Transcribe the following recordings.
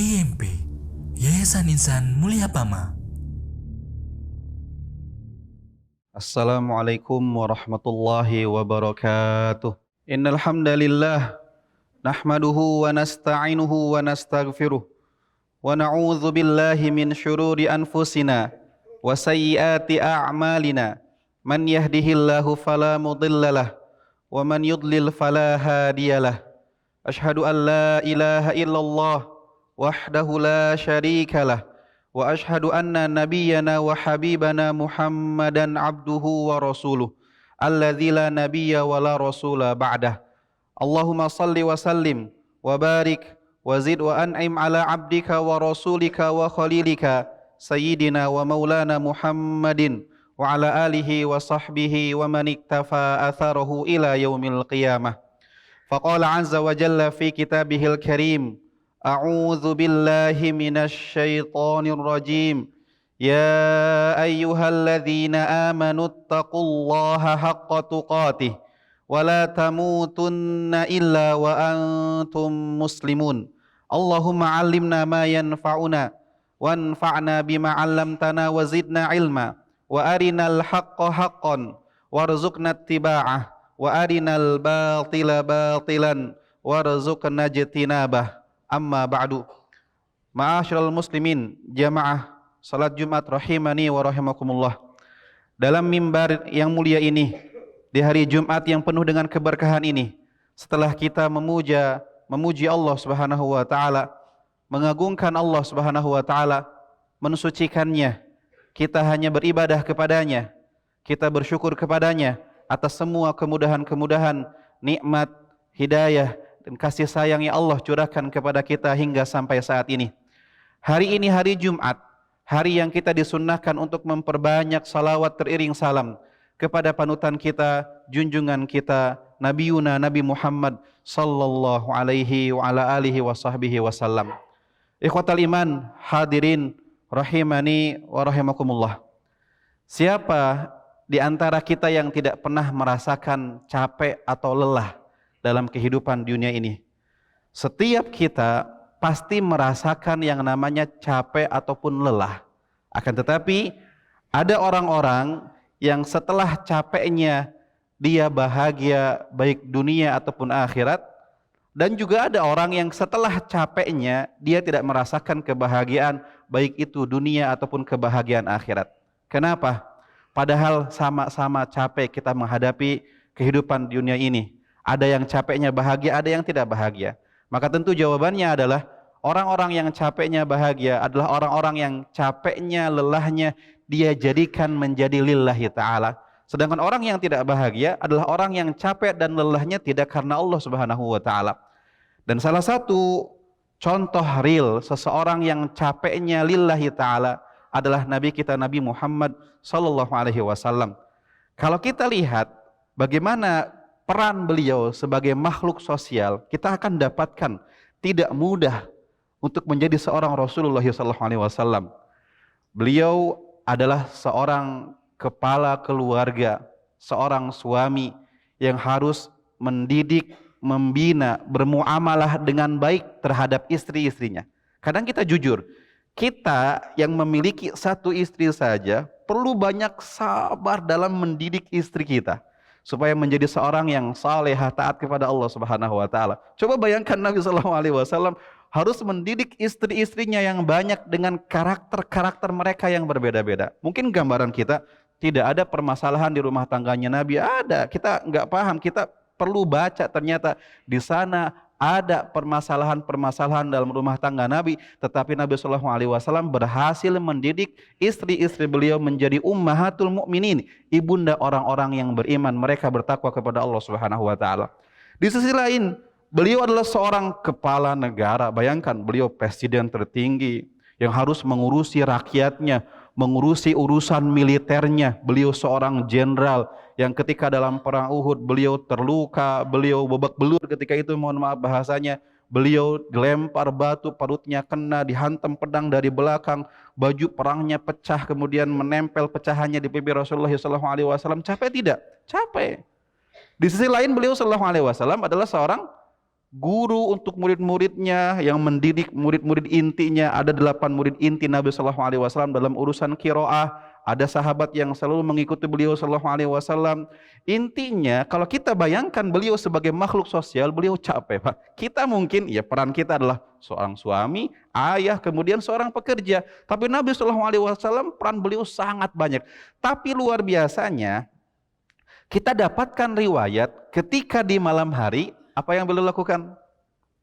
YIMP, Yayasan Insan Mulia Pama. Assalamualaikum warahmatullahi wabarakatuh. Innal hamdalillah nahmaduhu wa nasta'inuhu wa nastaghfiruh wa na'udzu billahi min syururi anfusina wa sayyiati a'malina. Man yahdihillahu fala mudhillalah wa man yudlil fala hadiyalah. Ashhadu an la ilaha illallah wahdahu la syarikalah wa ashhadu anna nabiyyana wa habibana Muhammadan abduhu wa rasuluh alladzi la nabiyya wa la rasula ba'dah. Allahumma salli wa sallim wa barik wa zid wa an'im ala abdika wa rasulika wa khalilika sayyidina wa maulana Muhammadin wa ala alihi wa sahbihi wa man iktafa atharahu ila yaumil qiyamah. Faqala azza wa jalla fi kitabihil karim, a'udzu billahi minasy syaithanir rajim. Ya ayyuhalladzina amanu taqullaha haqqa tuqatih wa la tamutunna illa wa antum muslimun. Allahumma 'allimna ma yanfa'una wanfa'na bima 'allamtana wa zidna ilma wa arinal haqqa haqqan warzuqna ittiba'ah wa arinal batila batilan warzuqna ijtinabah. Amma ba'du. Ma'asyiral muslimin, jamaah salat Jumat rahimani wa rahimakumullah. Dalam mimbar yang mulia ini, di hari Jumat yang penuh dengan keberkahan ini, setelah kita memuji Allah Subhanahu wa taala, mengagungkan Allah Subhanahu wa taala, mensucikannya, kita hanya beribadah kepadanya, kita bersyukur kepadanya atas semua kemudahan-kemudahan, nikmat, hidayah, dan kasih sayang yang Allah curahkan kepada kita hingga sampai saat ini. Hari ini hari Jumat, hari yang kita disunnahkan untuk memperbanyak salawat teriring salam kepada panutan kita, junjungan kita, Nabi Muhammad sallallahu alaihi wa ala alihi wa sahbihi wasallam. Ikhwatal iman, hadirin rahimani wa rahimakumullah. Siapa di antara kita yang tidak pernah merasakan capek atau lelah dalam kehidupan dunia ini? Setiap kita pasti merasakan yang namanya capek ataupun lelah. Akan tetapi ada orang-orang yang setelah capeknya dia bahagia baik dunia ataupun akhirat, dan juga ada orang yang setelah capeknya dia tidak merasakan kebahagiaan baik itu dunia ataupun kebahagiaan akhirat. Kenapa? Padahal sama-sama capek kita menghadapi kehidupan dunia ini. Ada yang capeknya bahagia, ada yang tidak bahagia. Maka tentu jawabannya adalah orang-orang yang capeknya bahagia adalah orang-orang yang capeknya, lelahnya dia jadikan menjadi lillahi ta'ala. Sedangkan orang yang tidak bahagia adalah orang yang capek dan lelahnya tidak karena Allah Subhanahu wa ta'ala. Dan salah satu contoh real seseorang yang capeknya lillahi ta'ala adalah Nabi kita, Nabi Muhammad sallallahu alaihi wasallam. Kalau kita lihat bagaimana peran beliau sebagai makhluk sosial, kita akan dapatkan tidak mudah untuk menjadi seorang Rasulullah sallallahu alaihi wasallam. Beliau adalah seorang kepala keluarga, seorang suami yang harus mendidik, membina, bermuamalah dengan baik terhadap istri-istrinya. Kadang kita jujur, kita yang memiliki satu istri saja perlu banyak sabar dalam mendidik istri kita supaya menjadi seorang yang salehah, taat kepada Allah Subhanahu wa taala. Coba bayangkan Nabi sallallahu alaihi wasallam harus mendidik istri-istrinya yang banyak dengan karakter-karakter mereka yang berbeda-beda. Mungkin gambaran kita tidak ada permasalahan di rumah tangganya Nabi, ada. Kita nggak paham, kita perlu baca ternyata di sana ada permasalahan-permasalahan dalam rumah tangga Nabi, tetapi Nabi Shallallahu Alaihi Wasallam berhasil mendidik istri-istri beliau menjadi ummahatul mukminin, ibunda orang-orang yang beriman, mereka bertakwa kepada Allah Subhanahu Wa Taala. Di sisi lain, beliau adalah seorang kepala negara. Bayangkan, beliau presiden tertinggi yang harus mengurusi rakyatnya, mengurusi urusan militernya. Beliau seorang jenderal yang ketika dalam perang Uhud beliau terluka, beliau babak belur ketika itu, mohon maaf bahasanya, beliau dilempar batu, perutnya kena, dihantam pedang dari belakang, baju perangnya pecah, kemudian menempel pecahannya di pipi Rasulullah SAW. Capek tidak? Capek. Di sisi lain beliau SAW adalah seorang guru untuk murid-muridnya, yang mendidik murid-murid intinya. Ada 8 murid inti Nabi Shallallahu Alaihi Wasallam dalam urusan qiraah. Ada sahabat yang selalu mengikuti beliau Shallallahu Alaihi Wasallam. Intinya, kalau kita bayangkan beliau sebagai makhluk sosial, beliau capek, Pak. Kita mungkin, ya peran kita adalah seorang suami, ayah, kemudian seorang pekerja. Tapi Nabi Shallallahu Alaihi Wasallam peran beliau sangat banyak. Tapi luar biasanya, kita dapatkan riwayat ketika di malam hari, apa yang beliau lakukan?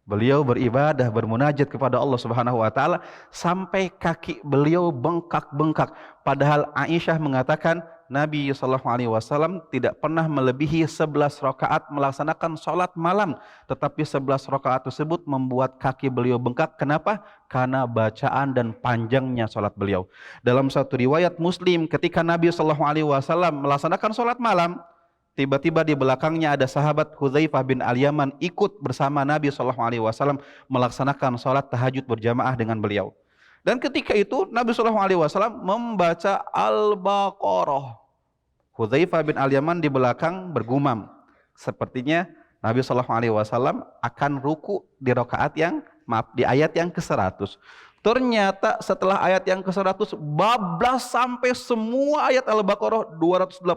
Beliau beribadah, bermunajat kepada Allah Subhanahu wa taala sampai kaki beliau bengkak-bengkak. Padahal Aisyah mengatakan Nabi sallallahu alaihi wasallam tidak pernah melebihi 11 rakaat melaksanakan salat malam, tetapi 11 rakaat tersebut membuat kaki beliau bengkak. Kenapa? Karena bacaan dan panjangnya salat beliau. Dalam satu riwayat Muslim, ketika Nabi sallallahu alaihi wasallam melaksanakan salat malam, tiba-tiba di belakangnya ada sahabat Hudzaifah bin Al-Yaman ikut bersama Nabi SAW melaksanakan sholat tahajud berjamaah dengan beliau. Dan ketika itu Nabi SAW membaca Al-Baqarah. Hudzaifah bin Al-Yaman di belakang bergumam, sepertinya Nabi SAW akan ruku di di ayat yang ke-100. Ternyata setelah ayat yang ke-100 bablas sampai semua ayat Al-Baqarah 286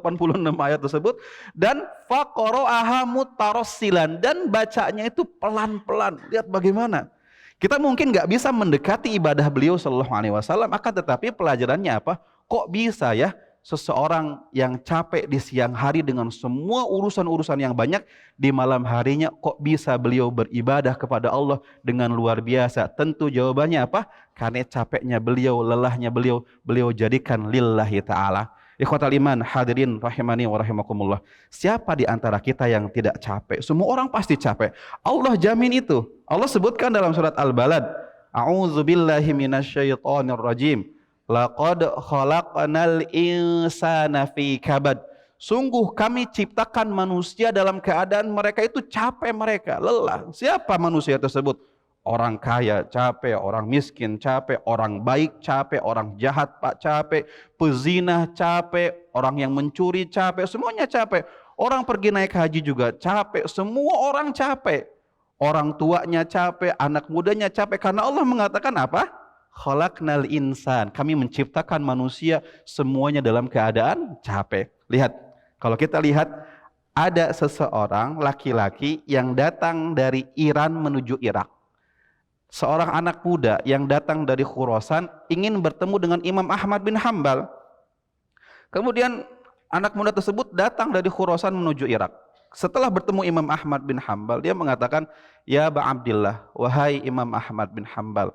ayat tersebut, dan faqara'aha mutarassilan, dan bacanya itu pelan-pelan. Lihat bagaimana. Kita mungkin nggak bisa mendekati ibadah beliau sallallahu alaihi wasallam, akan tetapi pelajarannya apa? Kok bisa ya seseorang yang capek di siang hari dengan semua urusan-urusan yang banyak, di malam harinya kok bisa beliau beribadah kepada Allah dengan luar biasa? Tentu jawabannya apa? Karena capeknya beliau, lelahnya beliau jadikan lillahi ta'ala. Ikhwatal iman, hadirin rahimani wa rahimakumullah. Siapa di antara kita yang tidak capek? Semua orang pasti capek. Allah jamin itu. Allah sebutkan dalam surat Al-Balad, A'udzu billahi minasyaitonir rajim. Laqad khalaqnal insana fi kabad. Sungguh kami ciptakan manusia dalam keadaan mereka itu capek, mereka lelah. Siapa manusia tersebut? Orang kaya capek, orang miskin capek, orang baik capek, orang jahat Pak capek, pezina capek, orang yang mencuri capek, semuanya capek. Orang pergi naik haji juga capek, semua orang capek. Orang tuanya capek, anak mudanya capek, karena Allah mengatakan apa? Khalaqnal insan, kami menciptakan manusia semuanya dalam keadaan capek. Lihat, kalau kita lihat ada seseorang laki-laki yang datang dari Iran menuju Irak. Seorang anak muda yang datang dari Khurasan ingin bertemu dengan Imam Ahmad bin Hambal. Kemudian anak muda tersebut datang dari Khurasan menuju Irak. Setelah bertemu Imam Ahmad bin Hambal, dia mengatakan, "Ya Aba Abdillah, wahai Imam Ahmad bin Hambal,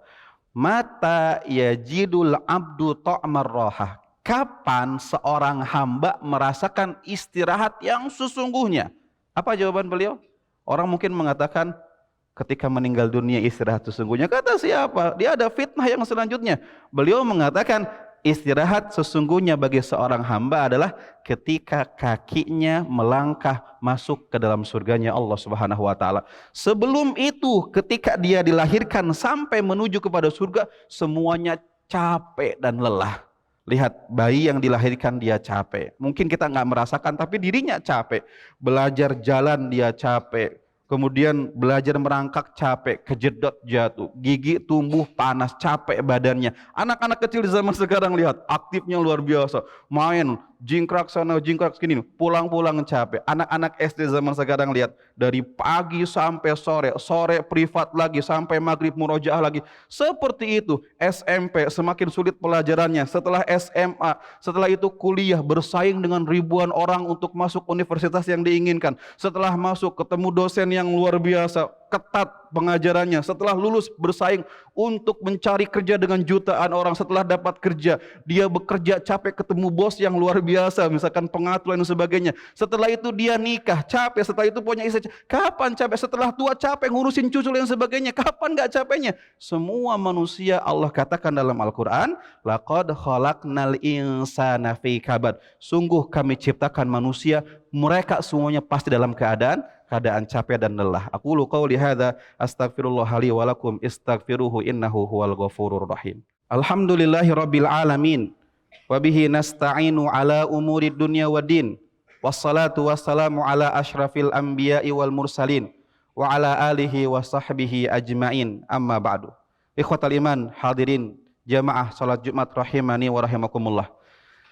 mata yajidul abdu ta'mar rahah." Kapan seorang hamba merasakan istirahat yang sesungguhnya? Apa jawaban beliau? Orang mungkin mengatakan ketika meninggal dunia istirahat sesungguhnya. Kata siapa? Dia ada fitnah yang selanjutnya. Beliau mengatakan istirahat sesungguhnya bagi seorang hamba adalah ketika kakinya melangkah masuk ke dalam surganya Allah Subhanahu wa taala. Sebelum itu, ketika dia dilahirkan sampai menuju kepada surga, semuanya capek dan lelah. Lihat, bayi yang dilahirkan dia capek. Mungkin kita nggak merasakan, tapi dirinya capek. Belajar jalan dia capek. Kemudian belajar merangkak capek, kejedot jatuh, gigi tumbuh panas, capek badannya. Anak-anak kecil di zaman sekarang lihat, aktifnya luar biasa. Main, jingkrak sana, jingkrak sini, pulang-pulang capek. Anak-anak SD zaman sekarang lihat, dari pagi sampai sore, sore privat lagi, sampai maghrib murojaah lagi. Seperti itu, SMP semakin sulit pelajarannya. Setelah SMA, setelah itu kuliah, bersaing dengan ribuan orang untuk masuk universitas yang diinginkan. Setelah masuk, ketemu dosen yang luar biasa, ketat pengajarannya. Setelah lulus, bersaing untuk mencari kerja dengan jutaan orang. Setelah dapat kerja, dia bekerja capek, ketemu bos yang luar biasa, misalkan pengaturan dan sebagainya. Setelah itu dia nikah, capek. Setelah itu punya istri, kapan capek? Setelah tua capek, ngurusin cucu dan sebagainya. Kapan gak capeknya? Semua manusia Allah katakan dalam Al-Quran, laqad khalaqnal insana fi kabad. Sungguh kami ciptakan manusia, mereka semuanya pasti dalam keadaan capek dan lelah. Aqulu qauli hadza astaghfirullah li wa lakum istaghfiruhu innahu huwal ghafurur rahim. Alhamdulillahi rabbil alamin wa bihi nasta'inu ala umuri dunya waddin. Wassalatu wassalamu ala asyrafil anbiya'i wal mursalin wa ala alihi wa sahbihi ajma'in. Amma ba'du. Ikhwatal iman, hadirin jamaah salat Jumat rahimani wa rahimakumullah.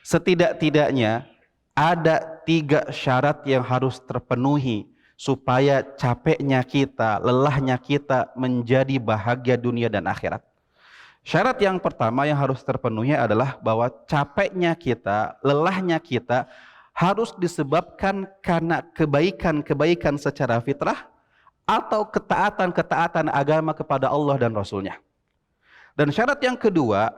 Setidak-tidaknya ada 3 syarat yang harus terpenuhi supaya capeknya kita, lelahnya kita menjadi bahagia dunia dan akhirat. Syarat yang pertama yang harus terpenuhi adalah bahwa capeknya kita, lelahnya kita harus disebabkan karena kebaikan-kebaikan secara fitrah atau ketaatan-ketaatan agama kepada Allah dan Rasulnya. Dan syarat yang kedua,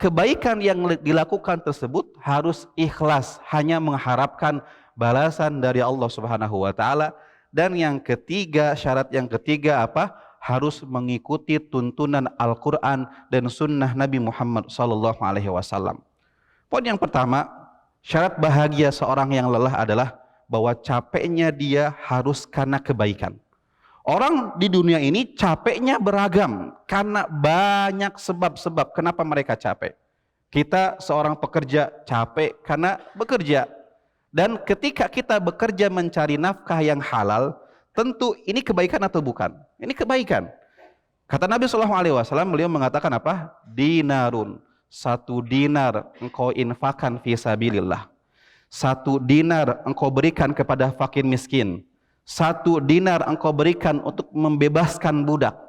kebaikan yang dilakukan tersebut harus ikhlas, hanya mengharapkan balasan dari Allah Subhanahu wa taala. Dan yang ketiga, syarat yang ketiga apa? Harus mengikuti tuntunan Al-Quran dan sunnah Nabi Muhammad SAW. Poin yang pertama, syarat bahagia seorang yang lelah adalah bahwa capeknya dia harus karena kebaikan. Orang di dunia ini capeknya beragam karena banyak sebab-sebab kenapa mereka capek. Kita seorang pekerja capek karena bekerja. Dan ketika kita bekerja mencari nafkah yang halal, tentu ini kebaikan atau bukan? Ini kebaikan. Kata Nabi SAW, beliau mengatakan apa? Dinarun, 1 dinar engkau infakkan fi sabilillah. 1 dinar engkau berikan kepada fakir miskin. 1 dinar engkau berikan untuk membebaskan budak.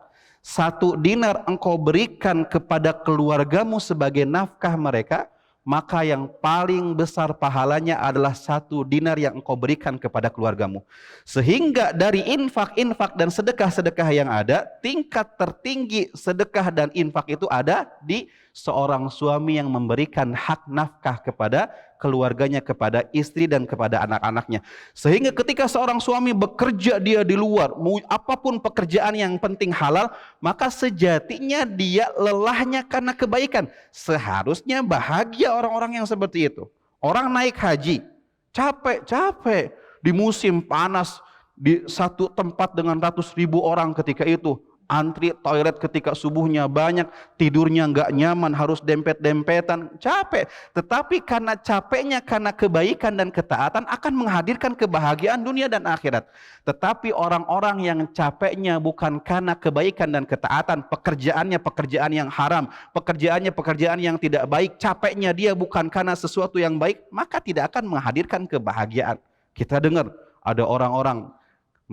1 dinar engkau berikan kepada keluargamu sebagai nafkah mereka, maka yang paling besar pahalanya adalah 1 dinar yang engkau berikan kepada keluargamu. Sehingga dari infak-infak dan sedekah-sedekah yang ada, tingkat tertinggi sedekah dan infak itu ada di seorang suami yang memberikan hak nafkah kepada keluarganya, kepada istri dan kepada anak-anaknya. Sehingga ketika seorang suami bekerja dia di luar, apapun pekerjaan yang penting halal, maka sejatinya dia lelahnya karena kebaikan. Seharusnya bahagia orang-orang yang seperti itu. Orang naik haji, capek di musim panas, di satu tempat dengan ratus ribu orang ketika itu, antri toilet ketika subuhnya banyak, tidurnya nggak nyaman, harus dempet-dempetan, capek. Tetapi karena capeknya, karena kebaikan dan ketaatan akan menghadirkan kebahagiaan dunia dan akhirat. Tetapi orang-orang yang capeknya bukan karena kebaikan dan ketaatan, pekerjaannya pekerjaan yang haram, pekerjaannya pekerjaan yang tidak baik, capeknya dia bukan karena sesuatu yang baik, maka tidak akan menghadirkan kebahagiaan. Kita dengar ada orang-orang,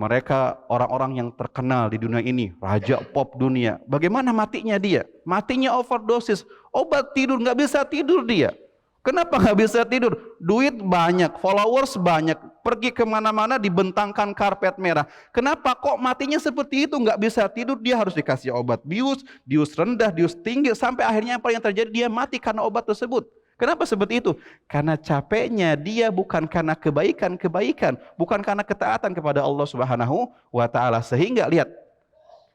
mereka orang-orang yang terkenal di dunia ini, raja pop dunia. Bagaimana matinya dia? Matinya overdosis, obat tidur, nggak bisa tidur dia. Kenapa nggak bisa tidur? Duit banyak, followers banyak, pergi kemana-mana dibentangkan karpet merah. Kenapa kok matinya seperti itu? Nggak bisa tidur, dia harus dikasih obat bius rendah, bius tinggi, sampai akhirnya apa yang terjadi? Dia mati karena obat tersebut. Kenapa seperti itu? Karena capeknya dia bukan karena kebaikan-kebaikan, bukan karena ketaatan kepada Allah Subhanahu wa taala. Sehingga lihat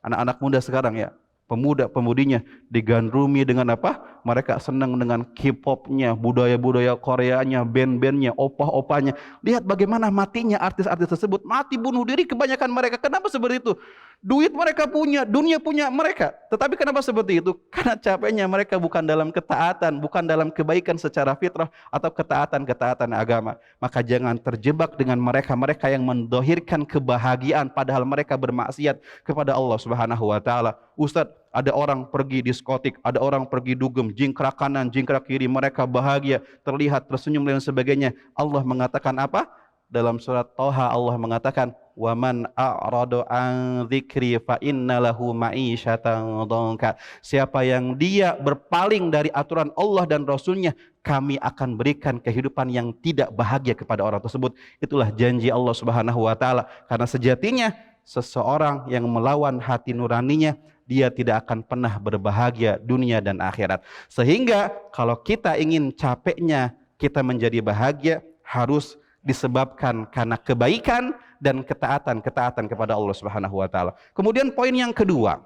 anak-anak muda sekarang ya, pemuda-pemudinya digandrungi dengan apa? Mereka senang dengan K-popnya, budaya-budaya Koreanya, band-bandnya, opah-opahnya. Lihat bagaimana matinya artis-artis tersebut. Mati bunuh diri kebanyakan mereka. Kenapa seperti itu? Duit mereka punya, dunia punya mereka. Tetapi kenapa seperti itu? Karena capeknya mereka bukan dalam ketaatan, bukan dalam kebaikan secara fitrah atau ketaatan-ketaatan agama. Maka jangan terjebak dengan mereka-mereka yang mendohirkan kebahagiaan padahal mereka bermaksiat kepada Allah Subhanahu wa taala. Ustadz, ada orang pergi diskotik, ada orang pergi dugem, jingkrak kanan, jingkrak kiri, mereka bahagia, terlihat tersenyum dan sebagainya. Allah mengatakan apa? Dalam surat Thaha Allah mengatakan, "Waman a'radu an dzikri fa innalahu ma'isyatan dhanka." Siapa yang dia berpaling dari aturan Allah dan Rasulnya, kami akan berikan kehidupan yang tidak bahagia kepada orang tersebut. Itulah janji Allah Subhanahu wa taala. Karena sejatinya seseorang yang melawan hati nuraninya, dia tidak akan pernah berbahagia dunia dan akhirat. Sehingga kalau kita ingin capeknya kita menjadi bahagia, harus disebabkan karena kebaikan dan ketaatan kepada Allah Subhanahu wa taala. Kemudian poin yang kedua,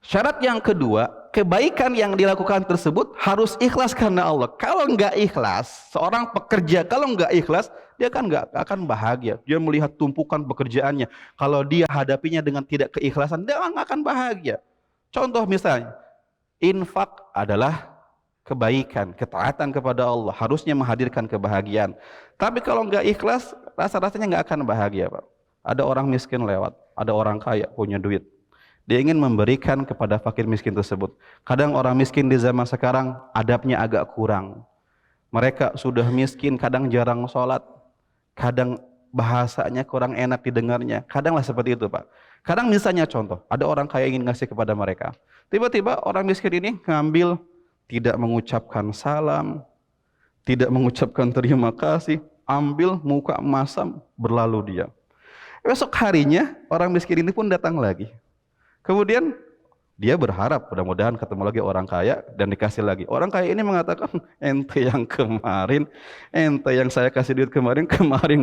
syarat yang kedua, kebaikan yang dilakukan tersebut harus ikhlas karena Allah. Kalau enggak ikhlas, seorang pekerja kalau enggak ikhlas, dia kan enggak akan bahagia. Dia melihat tumpukan pekerjaannya. Kalau dia hadapinya dengan tidak keikhlasan, dia enggak akan bahagia. Contoh misalnya, infak adalah kebaikan, ketaatan kepada Allah, harusnya menghadirkan kebahagiaan. Tapi kalau enggak ikhlas, rasa-rasanya enggak akan bahagia, Pak. Ada orang miskin lewat, ada orang kaya punya duit. Dia ingin memberikan kepada fakir miskin tersebut. Kadang orang miskin di zaman sekarang adabnya agak kurang. Mereka sudah miskin, kadang jarang sholat, kadang bahasanya kurang enak didengarnya. Kadanglah seperti itu, Pak. Kadang misalnya contoh, ada orang kaya ingin ngasih kepada mereka. Tiba-tiba orang miskin ini ngambil, tidak mengucapkan salam, tidak mengucapkan terima kasih, ambil muka masam, berlalu dia. Besok harinya orang miskin ini pun datang lagi. Kemudian dia berharap mudah-mudahan ketemu lagi orang kaya dan dikasih lagi. Orang kaya ini mengatakan, ente yang kemarin, ente yang saya kasih duit kemarin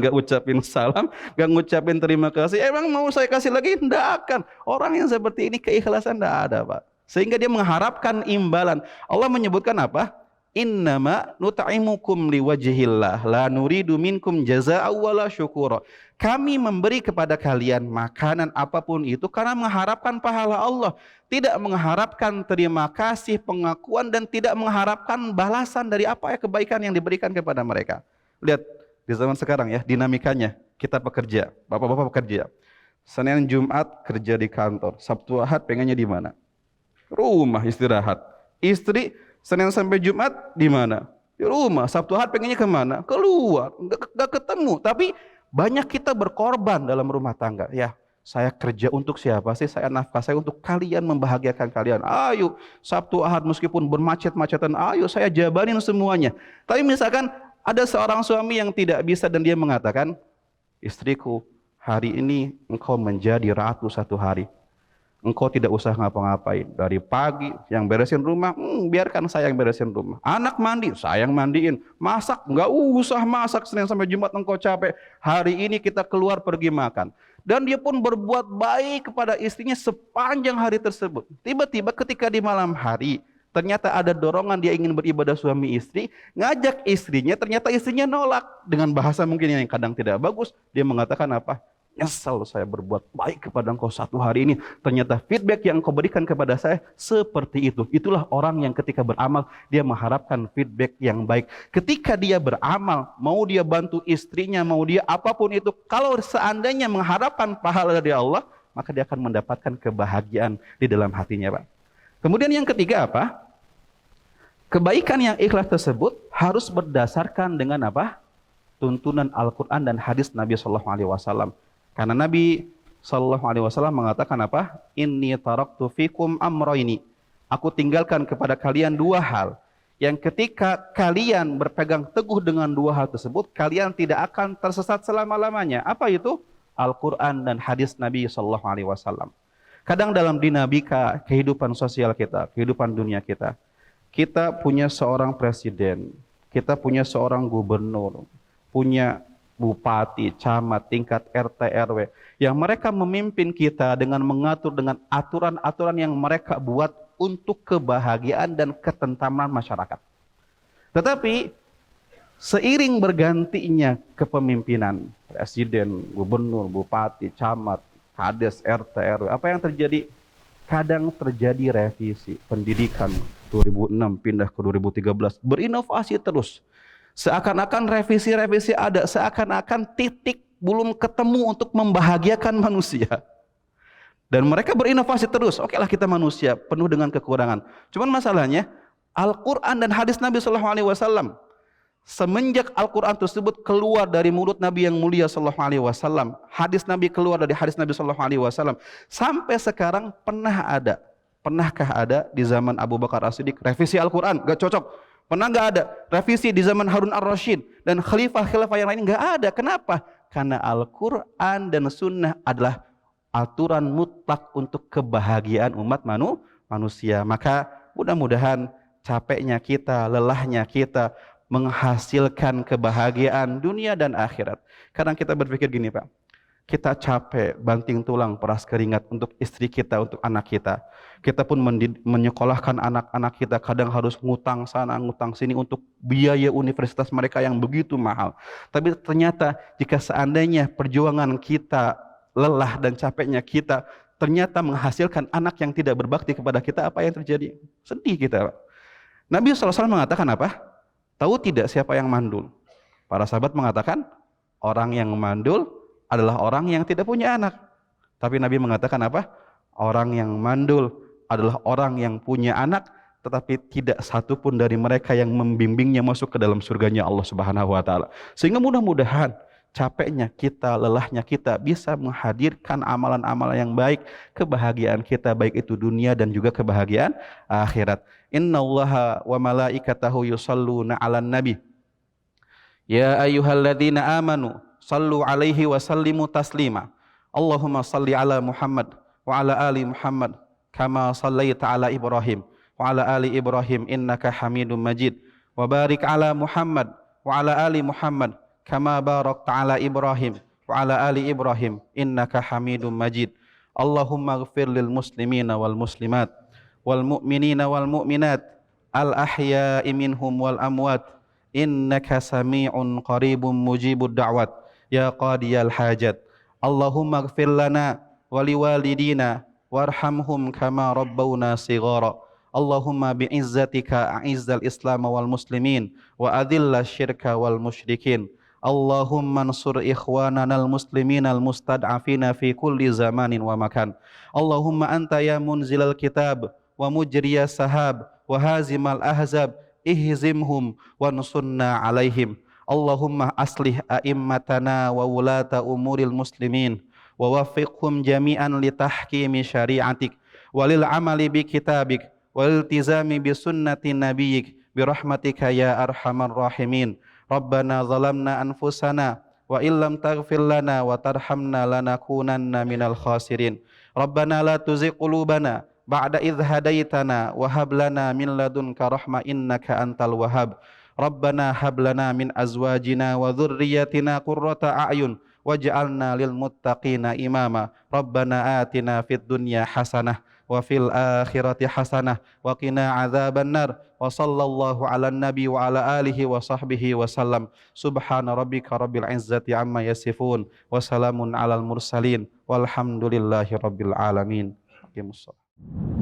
gak ucapin salam, gak ngucapin terima kasih. Emang mau saya kasih lagi? Tidak akan. Orang yang seperti ini keikhlasan tidak ada, Pak. Sehingga dia mengharapkan imbalan. Allah menyebutkan apa? Innama nut'imukum liwajhillah la nuridu minkum jazaa'an wala syukura. Kami memberi kepada kalian makanan apapun itu karena mengharapkan pahala Allah, tidak mengharapkan terima kasih, pengakuan, dan tidak mengharapkan balasan dari apa ya kebaikan yang diberikan kepada mereka. Lihat di zaman sekarang ya dinamikanya. Kita pekerja, bapak-bapak pekerja. Senin Jumat kerja di kantor, Sabtu Ahad pengennya di mana? Rumah istirahat. Istri Senin sampai Jumat di mana? Di rumah. Sabtu Ahad pengennya kemana? Keluar. Nggak ketemu. Tapi banyak kita berkorban dalam rumah tangga. Ya, saya kerja untuk siapa sih? Saya nafkah saya untuk kalian, membahagiakan kalian. Ayo, Sabtu Ahad meskipun bermacet-macetan, ayo saya jabanin semuanya. Tapi misalkan ada seorang suami yang tidak bisa dan dia mengatakan, istriku, hari ini engkau menjadi ratu satu hari. Engkau tidak usah ngapa-ngapain. Dari pagi yang beresin rumah, biarkan saya yang beresin rumah. Anak mandi, saya yang mandiin. Masak, nggak usah masak Senin sampai Jumat engkau capek. Hari ini kita keluar pergi makan. Dan dia pun berbuat baik kepada istrinya sepanjang hari tersebut. Tiba-tiba ketika di malam hari, ternyata ada dorongan dia ingin beribadah suami istri. Ngajak istrinya, ternyata istrinya nolak. Dengan bahasa mungkin yang kadang tidak bagus. Dia mengatakan apa? Nyesal saya berbuat baik kepada engkau satu hari ini. Ternyata feedback yang engkau berikan kepada saya seperti itu. Itulah orang yang ketika beramal, dia mengharapkan feedback yang baik. Ketika dia beramal, mau dia bantu istrinya, mau dia apapun itu, kalau seandainya mengharapkan pahala dari Allah, maka dia akan mendapatkan kebahagiaan di dalam hatinya, Pak. Kemudian yang ketiga apa? Kebaikan yang ikhlas tersebut harus berdasarkan dengan apa? Tuntunan Al-Quran dan hadis Nabi SAW. Karena Nabi SAW mengatakan apa? Inni taraktu fikum amroini. Aku tinggalkan kepada kalian dua hal. Yang ketika kalian berpegang teguh dengan dua hal tersebut, kalian tidak akan tersesat selama-lamanya. Apa itu? Al-Quran dan hadis Nabi SAW. Kadang dalam dinamika kehidupan sosial kita, kehidupan dunia kita, kita punya seorang presiden, kita punya seorang gubernur, punya bupati, camat, tingkat RT, RW, yang mereka memimpin kita dengan mengatur dengan aturan-aturan yang mereka buat untuk kebahagiaan dan ketentraman masyarakat. Tetapi seiring bergantinya kepemimpinan presiden, gubernur, bupati, camat, kades, RT, RW, apa yang terjadi? Kadang terjadi revisi pendidikan 2006 pindah ke 2013, berinovasi terus. Seakan-akan revisi-revisi ada, seakan-akan titik belum ketemu untuk membahagiakan manusia. Dan mereka berinovasi terus. Oke lah, kita manusia penuh dengan kekurangan. Cuman masalahnya Al-Quran dan hadis Nabi SAW, semenjak Al-Quran tersebut keluar dari mulut Nabi yang mulia SAW, hadis Nabi keluar dari hadis Nabi SAW, sampai sekarang pernahkah ada di zaman Abu Bakar As-Siddiq revisi Al-Quran? Gak cocok. Pernah nggak ada revisi di zaman Harun Ar-Rasyid dan khalifah-khalifah yang lain? Nggak ada. Kenapa? Karena Al-Quran dan Sunnah adalah aturan mutlak untuk kebahagiaan umat manusia. Maka mudah-mudahan capeknya kita, lelahnya kita menghasilkan kebahagiaan dunia dan akhirat. Kadang kita berpikir gini, Pak. Kita capek, banting tulang, peras keringat untuk istri kita, untuk anak kita. Kita pun menyekolahkan anak-anak kita, kadang harus ngutang sana, ngutang sini untuk biaya universitas mereka yang begitu mahal. Tapi ternyata jika seandainya perjuangan kita, lelah dan capeknya kita, ternyata menghasilkan anak yang tidak berbakti kepada kita, apa yang terjadi? Sedih kita. Nabi SAW mengatakan apa? Tahu tidak siapa yang mandul? Para sahabat mengatakan, orang yang mandul adalah orang yang tidak punya anak. Tapi Nabi mengatakan apa? Orang yang mandul adalah orang yang punya anak, tetapi tidak satu pun dari mereka yang membimbingnya masuk ke dalam surganya Allah Subhanahu wa taala. Sehingga mudah-mudahan capeknya kita, lelahnya kita bisa menghadirkan amalan-amalan yang baik, kebahagiaan kita baik itu dunia dan juga kebahagiaan akhirat. Innallaha wa malaikatahu yusalluna 'alan nabi. Ya ayyuhalladzina amanu sallu alaihi wa sallimu taslima. Allahumma salli ala Muhammad wa ala ali Muhammad kama sallaita ala Ibrahim wa ala ali Ibrahim innaka Hamidum Majid. Wa barik ala Muhammad wa ala ali Muhammad kama barakta ala Ibrahim wa ala ali Ibrahim innaka Hamidum Majid. Allahumma ighfir lil muslimina wal muslimat wal mu'minina wal mu'minat al ahya'i minhum wal amwat innaka sami'un qaribun mujibud da'wat ya qadiyal hajat. Allahumma ighfir lana wa liwalidina warhamhum kama rabbawna shighara. Allahumma bi'izzatika a'izzal islam wal muslimin wa adhilla syirka wal musyrikin. Allahumma ansur ikhwanana al muslimina al mustad'afina fi kulli zamanin wa makan. Allahumma anta ya munzilal kitab wa mujriyas sahab wa hazimal ahzab ihzimhum wansurna alaihim. Allahumma aslih a'immatana wa wulata umuril muslimin wa waffiqhum jami'an li tahkimi syari'atik walil amali bi kitabik walil tizami bi sunnati nabiyyik bi rahmatika ya arhamar rahimin. Rabbana zalamna anfusana wa illam taghfir lana wa tarhamna lanakunanna minal khasirin. Rabbana la tuzigh qulubana ba'da idh hadaitana wa hab lana min ladunka rahmah innaka antal wahhab. Rabbana hab lana min azwajina wa dhurriyyatina qurrata a'yun waj'alna lil muttaqina imama. Rabbana atina fid dunya hasanah wa fil akhirati hasanah wa qina adzabannar. Wa sallallahu ala nabi wa ala alihi wa sahbihi wa sallam. Subhana rabbika rabbil izzati amma yasifun wa salamun alal mursalin walhamdulillahi rabbil alamin. Aqimussalam.